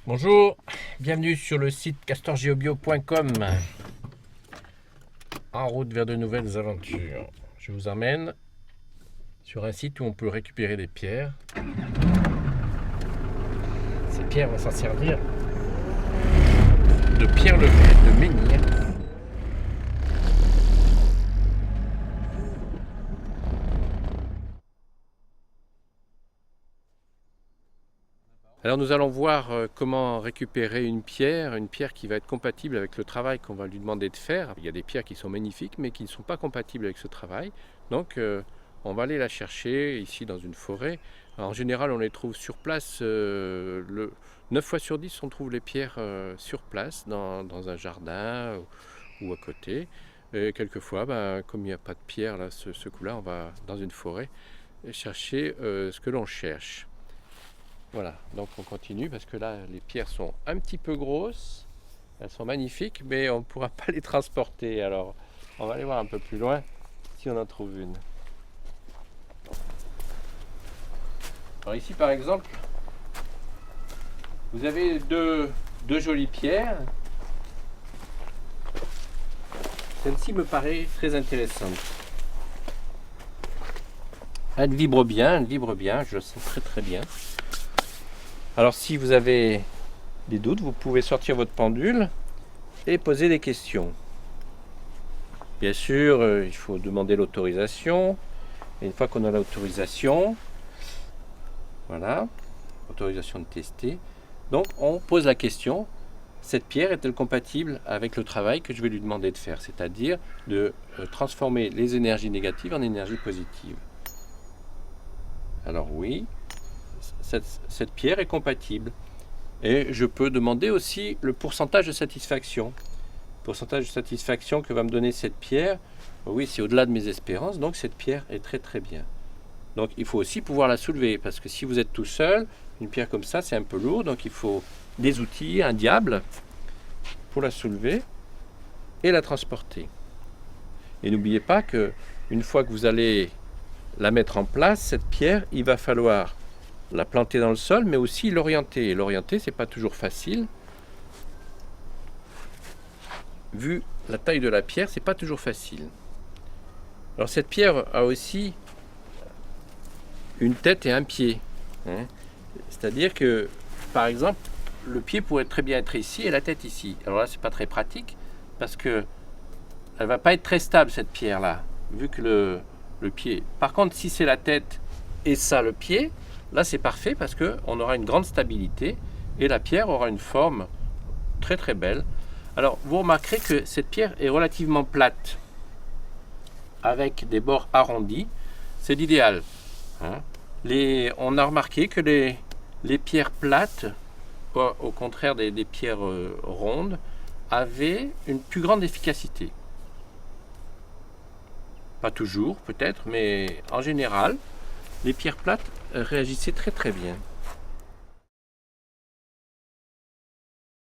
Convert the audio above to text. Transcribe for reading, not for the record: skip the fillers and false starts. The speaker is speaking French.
Bonjour, bienvenue sur le site castorgeobio.com. En route vers de nouvelles aventures. Je vous emmène sur un site où on peut récupérer des pierres. Ces pierres vont s'en servir de pierre levée, de menhir. Alors nous allons voir comment récupérer une pierre qui va être compatible avec le travail qu'on va lui demander de faire. Il y a des pierres qui sont magnifiques mais qui ne sont pas compatibles avec ce travail. Donc on va aller la chercher ici dans une forêt. Alors, en général on les trouve sur place, 9 fois sur 10 on trouve les pierres sur place dans un jardin ou à côté. Et quelquefois, comme il n'y a pas de pierre là, ce coup-là, on va dans une forêt chercher ce que l'on cherche. Voilà, donc on continue parce que là, les pierres sont un petit peu grosses. Elles sont magnifiques, mais on ne pourra pas les transporter. Alors, on va aller voir un peu plus loin si on en trouve une. Alors ici, par exemple, vous avez deux jolies pierres. Celle-ci me paraît très intéressante. Elle vibre bien, je le sens très très bien. Alors si vous avez des doutes, vous pouvez sortir votre pendule et poser des questions. Bien sûr, il faut demander l'autorisation. Et une fois qu'on a l'autorisation, voilà, autorisation de tester. Donc on pose la question, cette pierre est-elle compatible avec le travail que je vais lui demander de faire, c'est-à-dire de transformer les énergies négatives en énergie positive. Alors oui, cette pierre est compatible. Et je peux demander aussi le pourcentage de satisfaction. Le pourcentage de satisfaction que va me donner cette pierre, oui, c'est au-delà de mes espérances, donc cette pierre est très très bien. Donc il faut aussi pouvoir la soulever, parce que si vous êtes tout seul, une pierre comme ça, c'est un peu lourd, donc il faut des outils, un diable, pour la soulever et la transporter. Et n'oubliez pas que une fois que vous allez la mettre en place, cette pierre, il va falloir la planter dans le sol, mais aussi l'orienter. Et l'orienter, c'est pas toujours facile. Vu la taille de la pierre, c'est pas toujours facile. Alors cette pierre a aussi une tête et un pied. C'est-à-dire que, par exemple, le pied pourrait très bien être ici et la tête ici. Alors là, c'est pas très pratique parce que elle va pas être très stable cette pierre-là, vu que le pied. Par contre, si c'est la tête et ça le pied, là, c'est parfait parce qu'on aura une grande stabilité et la pierre aura une forme très très belle. Alors, vous remarquerez que cette pierre est relativement plate avec des bords arrondis. C'est l'idéal. On a remarqué que les pierres plates, au contraire des pierres rondes, avaient une plus grande efficacité. Pas toujours, peut-être, mais en général, les pierres plates réagissaient très très bien.